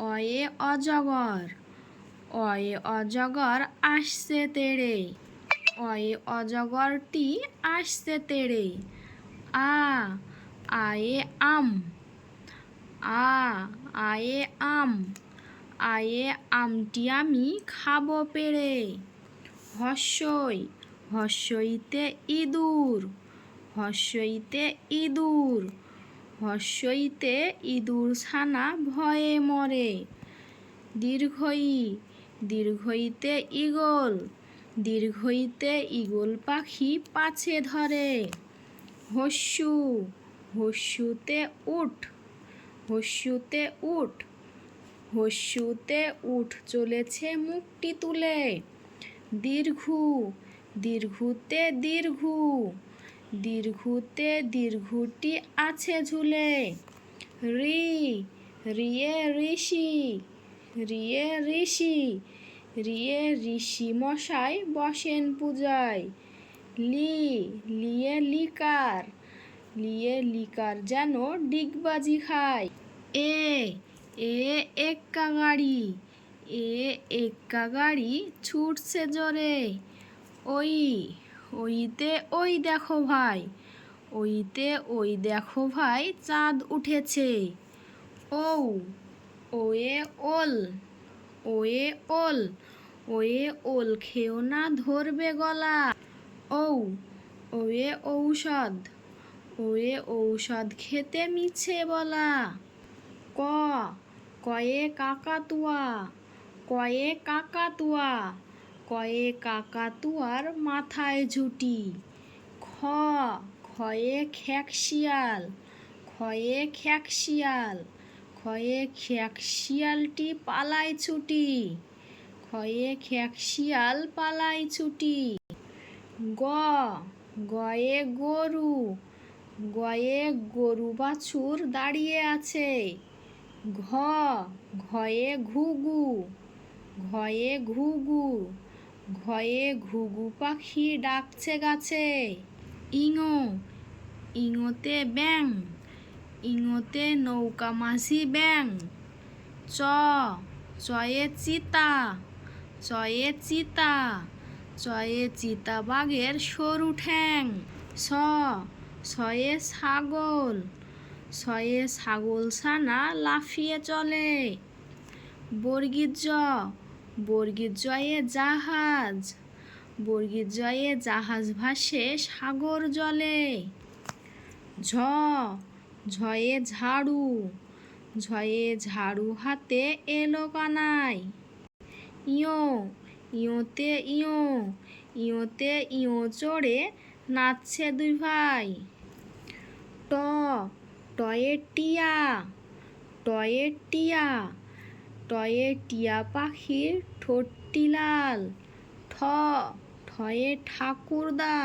অয়ে অজগর, অয়ে অজগর আসছে তেড়ে, অয়ে অজগরটি আসছে তেড়ে। আ, আয়ে আম, আ, আয়ে আম, আয়ে আমটি আমি খাবো পেড়ে। হস্যই, হস্যইতে ইঁদুর, হস্যইতে ইঁদুর, হস্যইতে ইঁদুর ছানা ভয়ে মরে। দীর্ঘই, দীর্ঘইতে ঈগল, দীর্ঘইতে ঈগল পাখি পাছে ধরে। হস্যু, হস্যুতে উট, হস্যুতে উট, হস্যুতে উট চলেছে মুখটি তুলে। দীর্ঘু, দীর্ঘুতে দীর্ঘু, দীর্ঘুতে দীর্ঘুটি আছে ঝুলে। রি, রিয়ে ঋষি, রিয়ে ঋষি, রিয়ে ঋষি মশাই বসেন পূজায়। লি, লিয়ে লিকার, লিয়ে লিকার যেন ডিগবাজি খায়। এ, এ এক্কা গাড়ি, এ এক্কা গাড়ি ছুটছে জোরে। ওই, ওইতে ওই দেখো ভাই, ওইতে ওই দেখো ভাই চাঁদ উঠেছে। ও, ওয়ে ওল, ওয়ে ওল, ওয়ে ওল খেও না ধরবে গলা। ও, ওয়ে ঔষধ, ওয়ে ঔষধ খেতে মিছে বলা। ক, কয়ে কাকাতুয়া, কয়ে কাকাতুয়া, কয়ে কাকাতুয়ার মাথায় ঝুঁটি। খ, খয়ে খেকশিয়াল, খয়ে খেকশিয়াল, খয়ে খেকশিয়ালটি পালায় ছুটি, খয়ে খেকশিয়াল পালায় ছুটি। গ, গয়ে গরু, গয়ে গরু বাছুর দাঁড়িয়ে আছে। ঘ, ঘয়ে ঘুঘু, ঘয়ে ঘুঘু, ঘয়ে ঘুঘু পাখি ডাকছে গাছে। ইঙো, ইঙোতে ব্যাং, ইঙোতে নৌকা মাঝি ব্যাং। চ, চয়ে চিতা, চয়ে চিতা, চয়ে চিতা বাঘের সরু ঠ্যাং। ছ, ছয়ে ছাগল, ছয়ে ছাগল ছানা লাফিয়ে চলে। বর্গীর জ, বর্গীর জয়ে জাহাজ, বর্গীর জয়ে জাহাজ ভাসে সাগর জলে। ঝ, ঝয়ে ঝাড়ু, ঝয়ে ঝাড়ু হাতে এলো কানাই। ইয়ো, ইয়োতে ইয়ো, ইয়োতে ইয়ো চড়ে নাচছে দুই ভাই। ট, টয়ে টিয়া, টয়ে টিয়া, টয়ে টিয়া পাখির ঠোঁটটি লাল। ঠ, ঠয়ে ঠাকুরদা,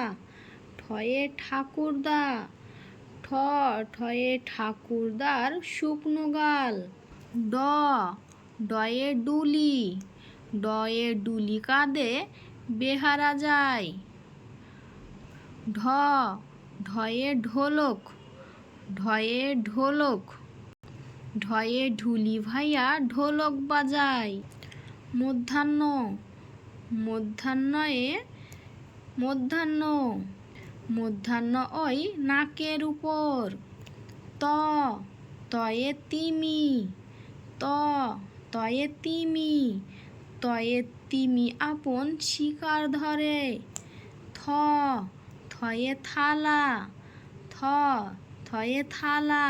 ঠয়ে ঠাকুরদা, ঠ, ঠয়ে ঠাকুরদার শুকনো গাল। ড, ডয়ে ডুলি, ডয়ে ডুলি কাঁধে বেহারা যায়। ঢ, ঢয়ে ঢোলক, ঢয়ে ঢোলক, ঢয়ে ঢুলি ভাইয়া ঢোলক বাজায়। মধ্যাহ্ন, মধ্যাহ্নয়ে মধ্যাহ্ন, মধ্যাহ্ন ওই নাকের উপর। ত, তয়ে তিমি, ত, তয়ে তিমি, তয়ে তিমি আপন শিকার ধরে। থ, থয়ে থালা, থ, থয়ে থালা,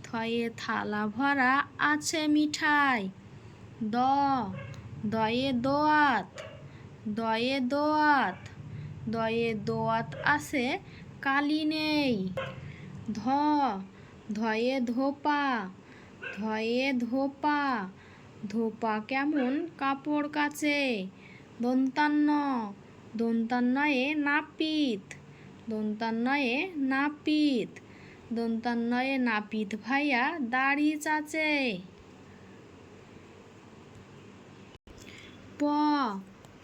থয়ে থালা ভরা আছে মিঠাই। দ, দয়ে দোয়াত, দয়ে দোয়াত, দয়ে দোয়াত আছে কালি নেই। ধ, ধয়ে ধোপা, ধয়ে ধোপা, ধোপা কেমন কাপড় কাচে। দন্তান্ন, দন্তান্নয়ে নাপিত, দন্তান্নয়ে নাপিত, দন্তান্নয়ে নাপিত ভাইয়া দাড়ি চাচে। প,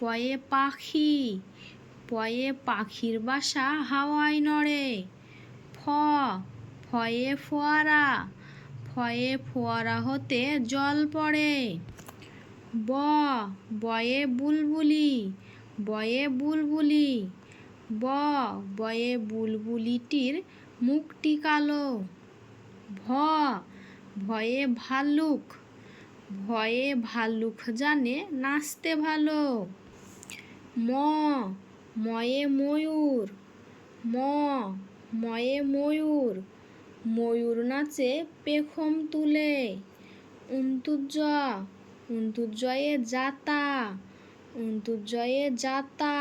পয়ে পাখি, পয়ে পাখির বাসা হাওয়ায় নড়ে। ফ, ফয়ে ফোয়ারা, ফয়ে ফোয়ারা হতে জল পড়ে। বয়ে বুলবুলি, বয়ে বুলবুলি, বয়ে বুলবুলিটির মুখটি কালো। ভয়ে ভাল্লুক, ভয়ে ভাল্লুক জানে নাচতে ভালো। ময়ে ময়ূর, ময়ে ময়ূর, ময়ূর নাচে পেখম তুলে। উন্তুজয়ে যাতা, উন্তুজয়ে যাতা,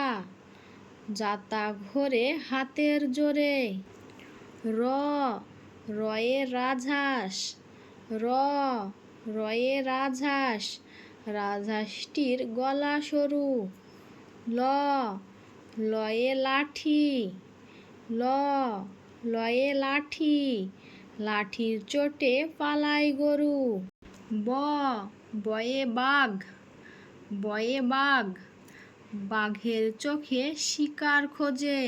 যাতা ঘোরে হাতের জোরে। রয়ে রাজহাঁস, রয়ে রাজহাঁস, রাজহাঁসটির গলা সরু। লয়ে লাঠি, লয়ে লাঠি, লাঠির চোটে পালায় গরু। বয়ে বাঘ, বয়ে বাঘ, বাঘের চোখে শিকার খোঁজে।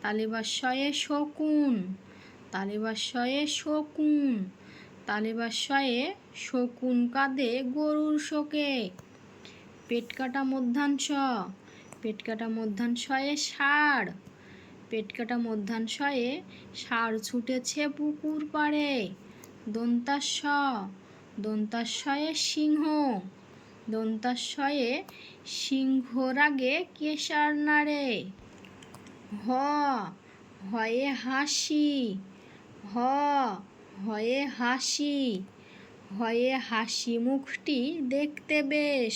তালেবাস্যয়ে শকুন, তালেবাস্যয়ে শকুন, তালেবাস্যয়ে শকুন কাঁদে গরুর শোকে। পেটকাটা মধ্যাংশ, পেটকাটা মধ্যাংশয়ে ষাঁড়, পেটকাটা মধ্যাংশয়ে ষাঁড় ছুটেছে পুকুর পাড়ে। দন্তাস্যয়ে সিংহ, দন্তাস্যয়ে সিংহ রাগে কেশার নাড়ে। হয়ে হাসি, হয়ে হাসি, হয়ে হাসি মুখটি দেখতে বেশ।